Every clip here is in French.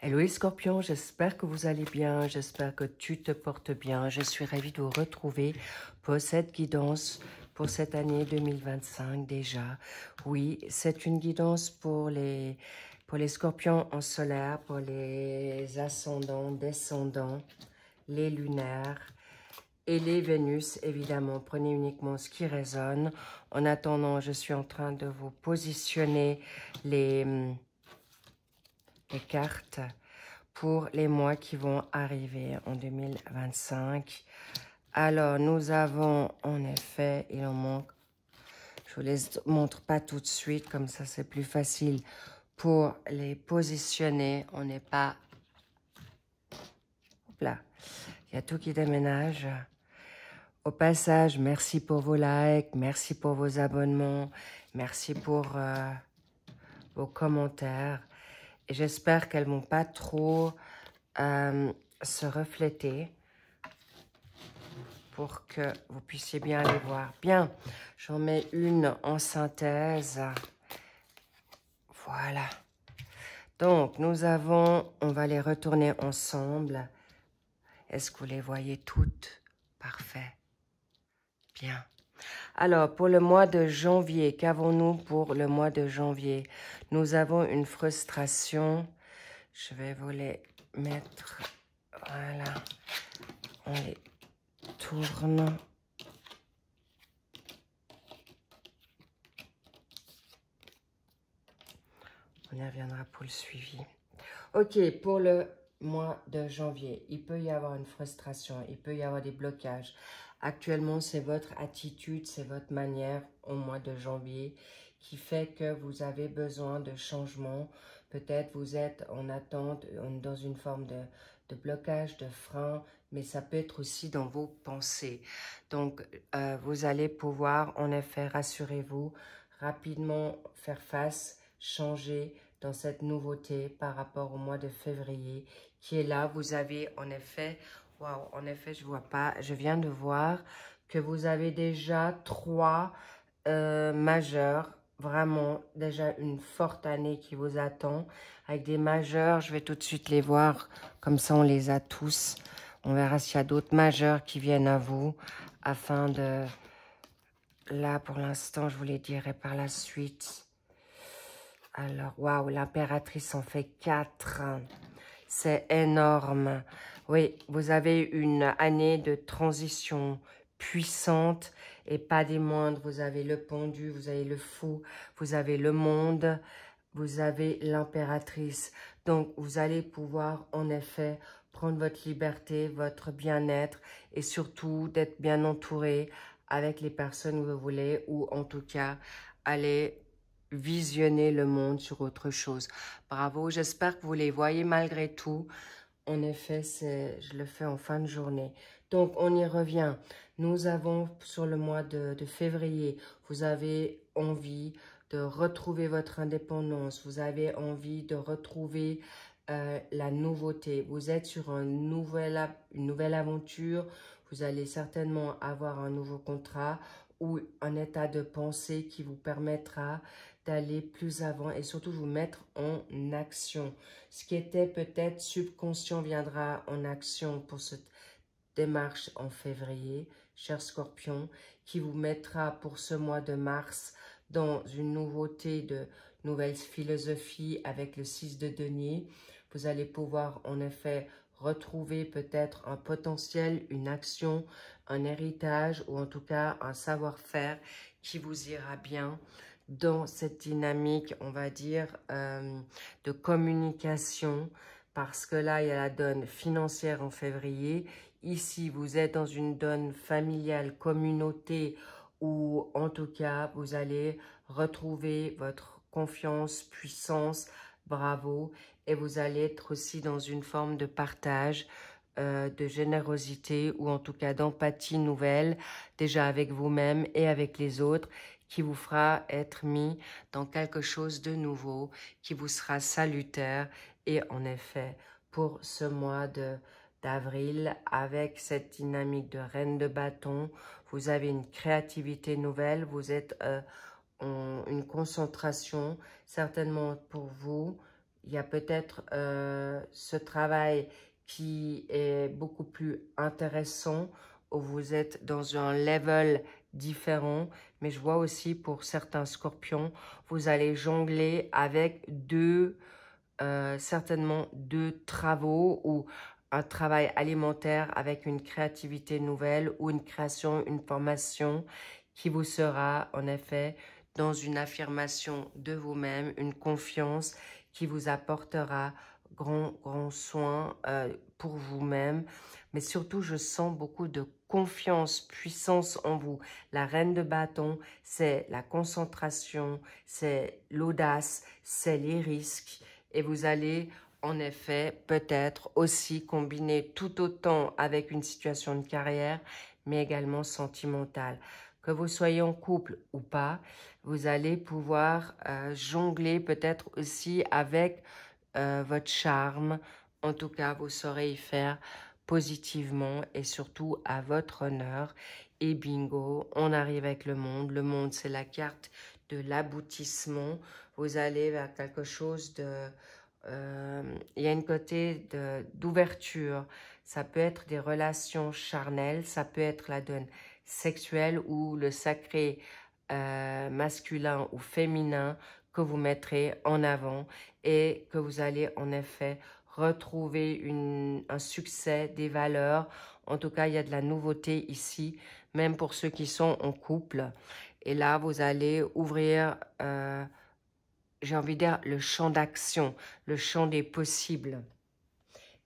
Hello les scorpions, j'espère que vous allez bien, j'espère que tu te portes bien. Je suis ravie de vous retrouver pour cette guidance pour cette année 2025 déjà. Oui, c'est une guidance pour les scorpions en solaire, pour les ascendants, descendants, les lunaires et les Vénus, évidemment. Prenez uniquement ce qui résonne. En attendant, je suis en train de vous positionner les cartes pour les mois qui vont arriver en 2025. Alors, nous avons en effet, il en manque, je vous les montre pas tout de suite, comme ça c'est plus facile pour les positionner. On n'est pas... Hop là, il y a tout qui déménage. Au passage, merci pour vos likes, merci pour vos abonnements, merci pour vos commentaires. Et j'espère qu'elles ne vont pas trop se refléter pour que vous puissiez bien les voir. Bien, j'en mets une en synthèse. Voilà. Donc, nous avons, on va les retourner ensemble. Est-ce que vous les voyez toutes? Parfait. Bien. Alors, pour le mois de janvier, qu'avons-nous pour le mois de janvier? Nous avons une frustration. Je vais vous les mettre. Voilà. On les tourne. On y reviendra pour le suivi. Ok, pour le mois de janvier, il peut y avoir une frustration, il peut y avoir des blocages. Actuellement, c'est votre attitude, c'est votre manière au mois de janvier qui fait que vous avez besoin de changement. Peut-être vous êtes en attente, dans une forme de blocage, de frein, mais ça peut être aussi dans vos pensées. Donc, vous allez pouvoir, en effet, rassurez-vous, rapidement faire face, changer dans cette nouveauté par rapport au mois de février qui est là. Vous avez en effet, waouh, en effet, je vois pas, je viens de voir que vous avez déjà 3 majeurs, vraiment déjà une forte année qui vous attend avec des majeurs. Je vais tout de suite les voir, comme ça on les a tous. On verra s'il y a d'autres majeurs qui viennent à vous afin de... Là, pour l'instant, je vous les dirai par la suite. Alors, waouh, l'impératrice en fait 4. C'est énorme. Oui, vous avez une année de transition puissante et pas des moindres. Vous avez le pendu, vous avez le fou, vous avez le monde, vous avez l'impératrice. Donc, vous allez pouvoir, en effet, prendre votre liberté, votre bien-être et surtout d'être bien entouré avec les personnes que vous voulez ou en tout cas, aller visionner le monde sur autre chose. Bravo, j'espère que vous les voyez malgré tout. En effet, je le fais en fin de journée. Donc, on y revient. Nous avons sur le mois de février, vous avez envie de retrouver votre indépendance. Vous avez envie de retrouver la nouveauté. Vous êtes sur une nouvelle aventure. Vous allez certainement avoir un nouveau contrat ou un état de pensée qui vous permettra d'aller plus avant et surtout vous mettre en action. Ce qui était peut-être subconscient viendra en action pour cette démarche en février, cher Scorpion, qui vous mettra pour ce mois de mars dans une nouveauté de nouvelle philosophie avec le 6 de denier. Vous allez pouvoir en effet retrouver peut-être un potentiel, une action, un héritage ou en tout cas un savoir-faire qui vous ira bien dans cette dynamique, on va dire, de communication, parce que là, il y a la donne financière en février. Ici, vous êtes dans une donne familiale, communauté, où en tout cas, vous allez retrouver votre confiance, puissance, bravo, et vous allez être aussi dans une forme de partage, de générosité ou en tout cas d'empathie nouvelle, déjà avec vous-même et avec les autres, qui vous fera être mis dans quelque chose de nouveau, qui vous sera salutaire. Et en effet, pour ce mois d'avril, avec cette dynamique de reine de bâton, vous avez une créativité nouvelle, vous êtes en une concentration, certainement pour vous, il y a peut-être ce travail qui est beaucoup plus intéressant, où vous êtes dans un level différent. Mais je vois aussi pour certains scorpions, vous allez jongler avec certainement deux travaux ou un travail alimentaire avec une créativité nouvelle ou une création, une formation qui vous sera en effet dans une affirmation de vous-même, une confiance qui vous apportera grand soin pour vous-même. Mais surtout, je sens beaucoup de confiance, puissance en vous. La reine de bâton, c'est la concentration, c'est l'audace, c'est les risques. Et vous allez en effet peut-être aussi combiner tout autant avec une situation de carrière, mais également sentimentale. Que vous soyez en couple ou pas, vous allez pouvoir jongler peut-être aussi avec votre charme. En tout cas, vous saurez y faire positivement et surtout à votre honneur. Et bingo, on arrive avec le monde. Le monde, c'est la carte de l'aboutissement. Vous allez vers quelque chose de... il y a une côté d'ouverture. Ça peut être des relations charnelles, ça peut être la donne sexuelle ou le sacré masculin ou féminin que vous mettrez en avant et que vous allez en effet retrouver un succès, des valeurs. En tout cas, il y a de la nouveauté ici, même pour ceux qui sont en couple. Et là, vous allez ouvrir, j'ai envie de dire, le champ d'action, le champ des possibles.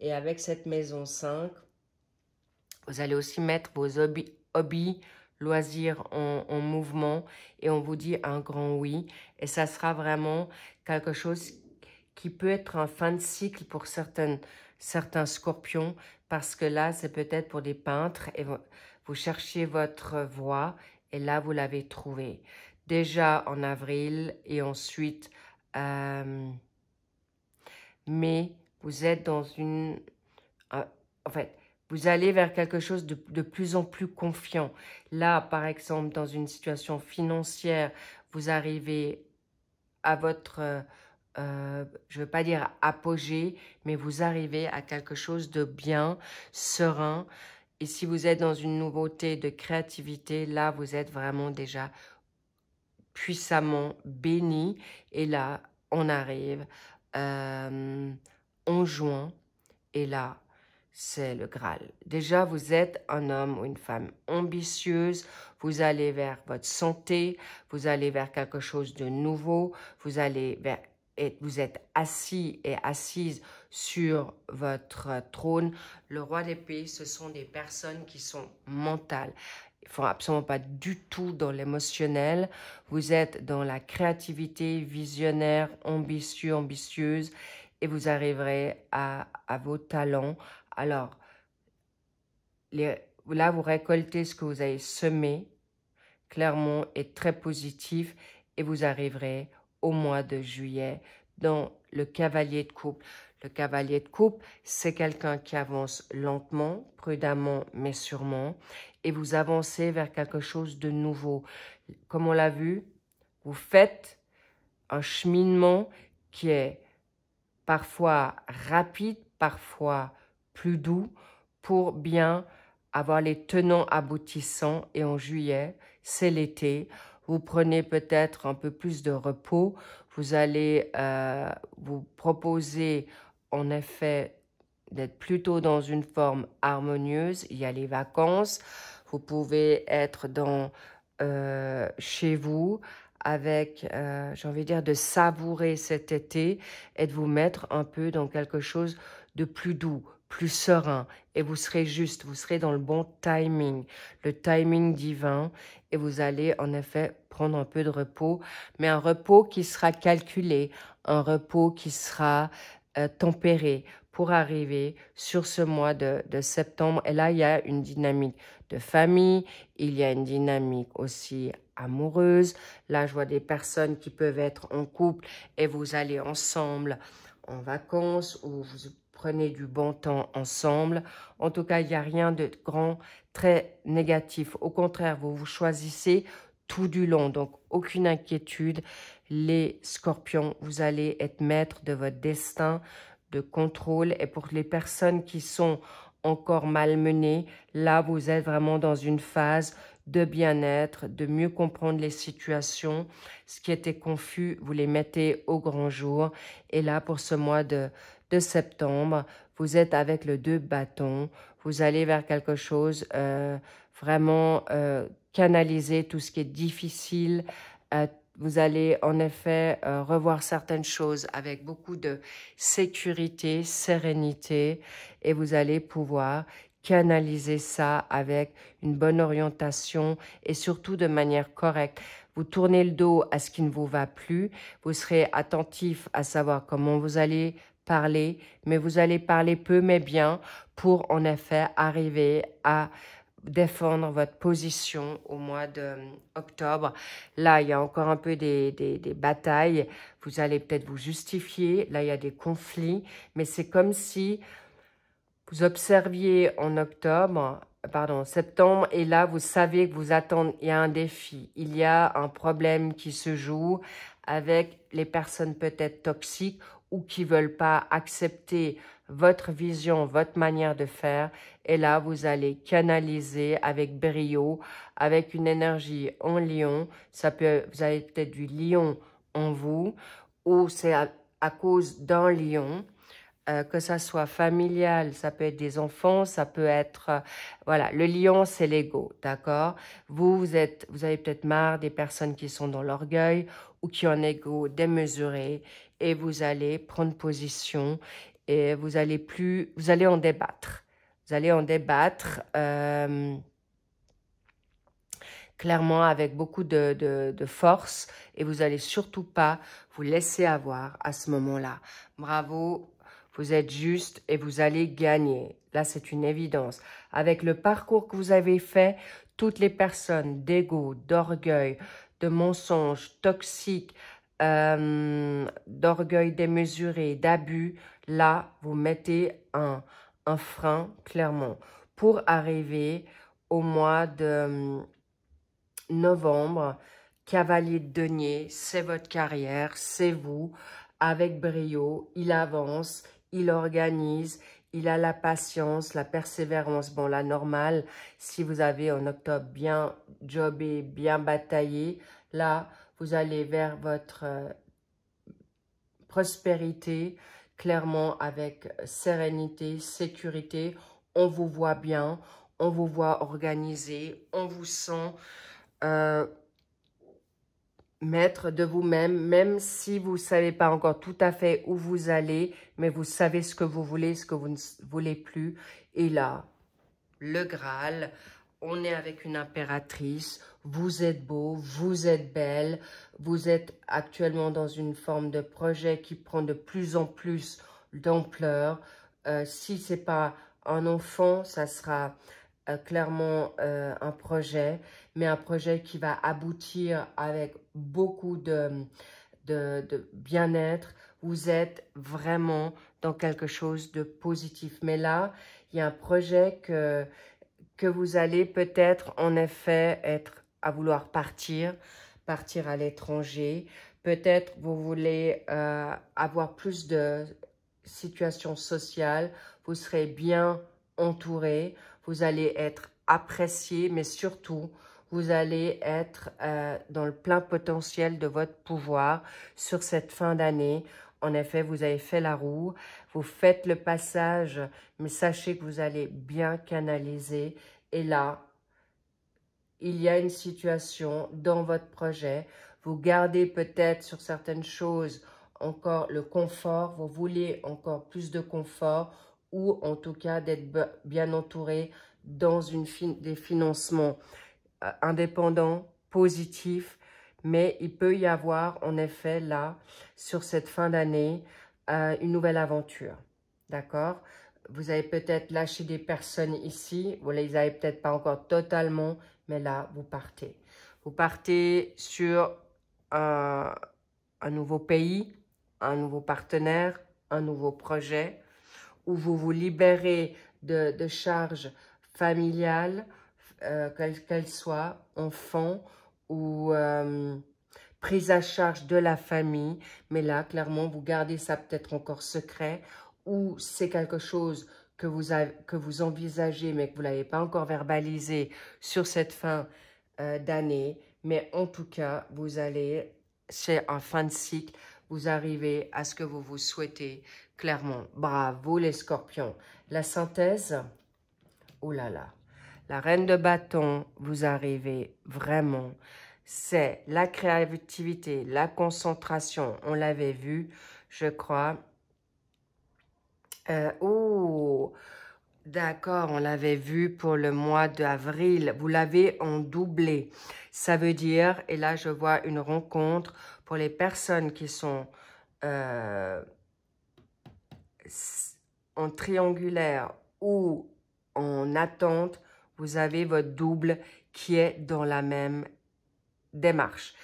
Et avec cette maison 5, vous allez aussi mettre vos hobbies, loisirs en mouvement et on vous dit un grand oui. Et ça sera vraiment quelque chose qui peut être un fin de cycle pour certains scorpions parce que là, c'est peut-être pour des peintres et vous cherchiez votre voie et là, vous l'avez trouvée. Déjà en avril et ensuite mai, vous êtes dans une... en fait, vous allez vers quelque chose de plus en plus confiant. Là, par exemple, dans une situation financière, vous arrivez à votre, je ne veux pas dire apogée, mais vous arrivez à quelque chose de bien, serein. Et si vous êtes dans une nouveauté de créativité, là, vous êtes vraiment déjà puissamment béni. Et là, on arrive en juin. Et là, c'est le Graal. Déjà, vous êtes un homme ou une femme ambitieuse, vous allez vers votre santé, vous allez vers quelque chose de nouveau, vous allez vers, et vous êtes assis et assise sur votre trône. Le roi d'épée, ce sont des personnes qui sont mentales. Ils ne font absolument pas du tout dans l'émotionnel. Vous êtes dans la créativité, visionnaire, ambitieux, ambitieuse, et vous arriverez à vos talents. Alors, là, vous récoltez ce que vous avez semé, clairement, et très positif, et vous arriverez au mois de juillet dans le cavalier de coupe. Le cavalier de coupe, c'est quelqu'un qui avance lentement, prudemment, mais sûrement, et vous avancez vers quelque chose de nouveau. Comme on l'a vu, vous faites un cheminement qui est parfois rapide, parfois plus doux, pour bien avoir les tenants aboutissants. Et en juillet, c'est l'été, vous prenez peut-être un peu plus de repos, vous allez vous proposer en effet d'être plutôt dans une forme harmonieuse. Il y a les vacances, vous pouvez être chez vous, avec, j'ai envie de dire, de savourer cet été et de vous mettre un peu dans quelque chose de plus doux, plus serein. Et vous serez juste, vous serez dans le bon timing, le timing divin. Et vous allez en effet prendre un peu de repos, mais un repos qui sera calculé, un repos qui sera tempéré pour arriver sur ce mois de septembre. Et là, il y a une dynamique de famille, il y a une dynamique aussi amoureuse. Là, je vois des personnes qui peuvent être en couple et vous allez ensemble en vacances ou vous prenez du bon temps ensemble. En tout cas, il n'y a rien de grand, très négatif. Au contraire, vous vous choisissez tout du long. Donc, aucune inquiétude. les scorpions, vous allez être maître de votre destin, de contrôle. Et pour les personnes qui sont encore malmenées, là, vous êtes vraiment dans une phase de bien-être, de mieux comprendre les situations. Ce qui était confus, vous les mettez au grand jour. Et là, pour ce mois de septembre, vous êtes avec le 2 bâtons. Vous allez vers quelque chose, vraiment canaliser tout ce qui est difficile. Vous allez en effet revoir certaines choses avec beaucoup de sécurité, sérénité, et vous allez pouvoir canaliser ça avec une bonne orientation et surtout de manière correcte. Vous tournez le dos à ce qui ne vous va plus, vous serez attentif à savoir comment vous allez parler, mais vous allez parler peu mais bien pour en effet arriver à défendre votre position au mois d'octobre. Là, il y a encore un peu des batailles. Vous allez peut-être vous justifier. Là, il y a des conflits. Mais c'est comme si vous observiez en septembre, et là, vous savez que vous attendez, il y a un défi. Il y a un problème qui se joue avec les personnes peut-être toxiques ou qui ne veulent pas accepter votre vision, votre manière de faire. Et là, vous allez canaliser avec brio, avec une énergie en lion. Vous avez peut-être du lion en vous, ou c'est à cause d'un lion. Que ça soit familial, ça peut être des enfants, ça peut être... voilà, le lion, c'est l'ego, d'accord? Vous avez peut-être marre des personnes qui sont dans l'orgueil ou qui ont un ego démesuré, et vous allez prendre position et vous allez en débattre. Vous allez en débattre clairement avec beaucoup de force, et vous allez surtout pas vous laisser avoir à ce moment-là. Bravo, vous êtes juste et vous allez gagner. Là, c'est une évidence. Avec le parcours que vous avez fait, toutes les personnes d'ego, d'orgueil, de mensonges toxiques, d'orgueil démesuré, d'abus, là, vous mettez un frein, clairement, pour arriver au mois de novembre. Cavalier de denier, c'est votre carrière, c'est vous. Avec brio, il avance, il organise, il a la patience, la persévérance. Bon, la normale, si vous avez en octobre bien jobé, bien bataillé, là, vous allez vers votre prospérité, clairement avec sérénité, sécurité. On vous voit bien, on vous voit organisé, on vous sent maître de vous-même, même si vous ne savez pas encore tout à fait où vous allez, mais vous savez ce que vous voulez, ce que vous ne voulez plus. Et là, le Graal, on est avec une impératrice, vous êtes beau, vous êtes belle, vous êtes actuellement dans une forme de projet qui prend de plus en plus d'ampleur. Si ce n'est pas un enfant, ça sera clairement un projet, mais un projet qui va aboutir avec beaucoup de bien-être. Vous êtes vraiment dans quelque chose de positif. Mais là, il y a un projet que vous allez peut-être en effet être à vouloir partir à l'étranger. Peut-être vous voulez avoir plus de situations sociales. Vous serez bien entouré. Vous allez être apprécié, mais surtout, vous allez être dans le plein potentiel de votre pouvoir sur cette fin d'année. En effet, vous avez fait la roue, vous faites le passage, mais sachez que vous allez bien canaliser. Et là, il y a une situation dans votre projet. Vous gardez peut-être sur certaines choses encore le confort. Vous voulez encore plus de confort, ou en tout cas d'être bien entouré dans des financements indépendants, positifs. Mais il peut y avoir en effet là, sur cette fin d'année, une nouvelle aventure. D'accord? Vous avez peut-être lâché des personnes ici. Vous ne les avez peut-être pas encore totalement, mais là, vous partez. Vous partez sur un nouveau pays, un nouveau partenaire, un nouveau projet, où vous vous libérez de charges familiales, qu'elles soient enfants ou prise à charge de la famille. Mais là, clairement, vous gardez ça peut-être encore secret ou c'est quelque chose que vous envisagez mais que vous ne l'avez pas encore verbalisé sur cette fin d'année. Mais en tout cas, vous allez, c'est en fin de cycle, vous arrivez à ce que vous vous souhaitez clairement. Bravo les scorpions. La synthèse, oh là là. La reine de bâton, vous arrivez vraiment. C'est la créativité, la concentration. On l'avait vu, je crois. Oh, d'accord, on l'avait vu pour le mois d'avril. Vous l'avez en doublé. Ça veut dire, et là je vois une rencontre pour les personnes qui sont en triangulaire ou en attente, vous avez votre double qui est dans la même démarche.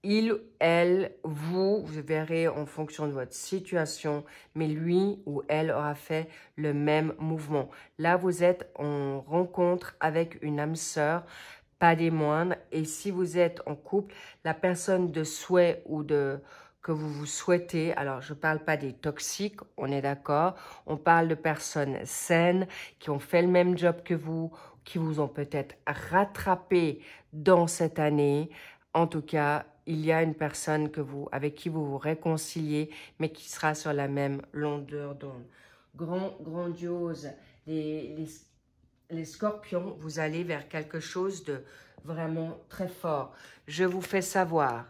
Il, elle, vous verrez en fonction de votre situation, mais lui ou elle aura fait le même mouvement. Là, vous êtes en rencontre avec une âme sœur, pas des moindres, et si vous êtes en couple, la personne de souhait ou que vous vous souhaitez, alors je ne parle pas des toxiques, on est d'accord, on parle de personnes saines qui ont fait le même job que vous, qui vous ont peut-être rattrapé dans cette année. En tout cas, il y a une personne avec qui vous vous réconciliez, mais qui sera sur la même longueur d'onde. Grandiose, les scorpions, vous allez vers quelque chose de vraiment très fort. Je vous fais savoir,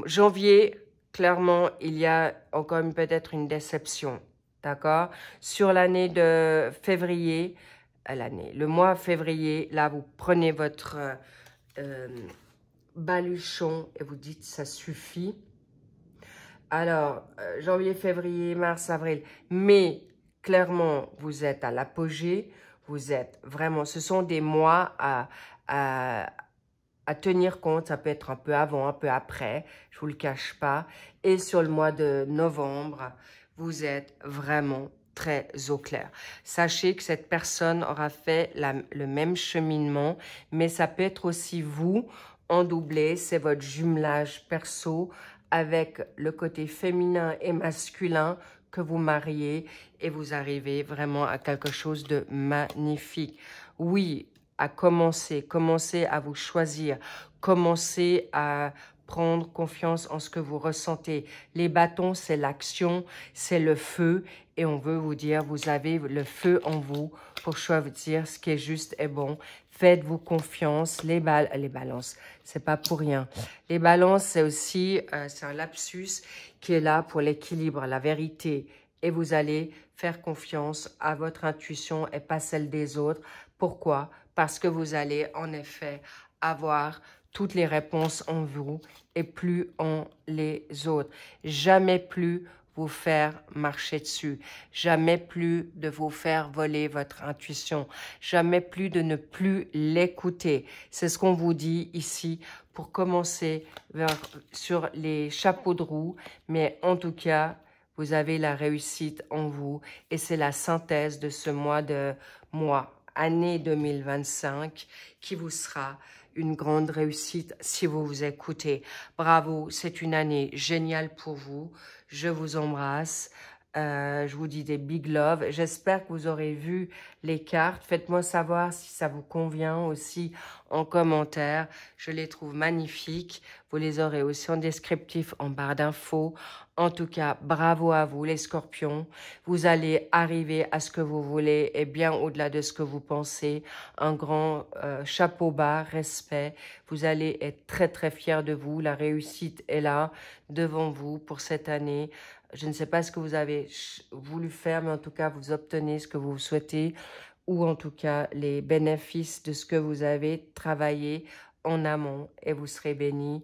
janvier, clairement, il y a encore peut-être une déception, d'accord? Sur l'année de février, le mois février, là, vous prenez votre baluchon et vous dites ça suffit. Alors, janvier, février, mars, avril, mai, clairement, vous êtes à l'apogée, vous êtes vraiment, ce sont des mois à tenir compte, ça peut être un peu avant, un peu après, je ne vous le cache pas. Et sur le mois de novembre, vous êtes vraiment très au clair. Sachez que cette personne aura fait le même cheminement, mais ça peut être aussi vous en doublé, c'est votre jumelage perso avec le côté féminin et masculin que vous mariez et vous arrivez vraiment à quelque chose de magnifique. Oui, à commencer à vous choisir, commencer à prendre confiance en ce que vous ressentez. Les bâtons, c'est l'action, c'est le feu et on veut vous dire, vous avez le feu en vous pour choisir ce qui est juste et bon. Faites-vous confiance. Les balances, c'est pas pour rien. Les balances, c'est aussi, c'est un lapsus qui est là pour l'équilibre, la vérité. Et vous allez faire confiance à votre intuition et pas celle des autres. Pourquoi? Parce que vous allez en effet avoir toutes les réponses en vous et plus en les autres. Jamais plus vous faire marcher dessus. Jamais plus de vous faire voler votre intuition. Jamais plus de ne plus l'écouter. C'est ce qu'on vous dit ici pour commencer sur les chapeaux de roue. Mais en tout cas, vous avez la réussite en vous et c'est la synthèse de ce année 2025 qui vous sera une grande réussite si vous vous écoutez. Bravo, c'est une année géniale pour vous. Je vous embrasse. Je vous dis des big love. J'espère que vous aurez vu les cartes. Faites-moi savoir si ça vous convient aussi en commentaire. Je les trouve magnifiques. Vous les aurez aussi en descriptif en barre d'infos. En tout cas, bravo à vous les scorpions. Vous allez arriver à ce que vous voulez et bien au-delà de ce que vous pensez. Un grand chapeau bas, respect. Vous allez être très très fiers de vous. La réussite est là devant vous pour cette année. Je ne sais pas ce que vous avez voulu faire, mais en tout cas, vous obtenez ce que vous souhaitez ou en tout cas les bénéfices de ce que vous avez travaillé en amont et vous serez bénis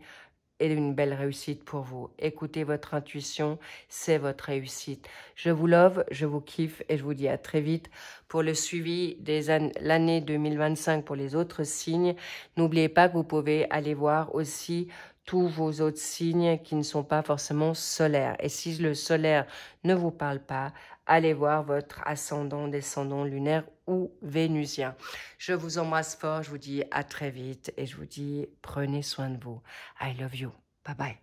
et une belle réussite pour vous. Écoutez votre intuition, c'est votre réussite. Je vous love, je vous kiffe et je vous dis à très vite pour le suivi de l'année 2025 pour les autres signes. N'oubliez pas que vous pouvez aller voir aussi tous vos autres signes qui ne sont pas forcément solaires. Et si le solaire ne vous parle pas, allez voir votre ascendant, descendant lunaire ou vénusien. Je vous embrasse fort, je vous dis à très vite et je vous dis prenez soin de vous. I love you. Bye bye.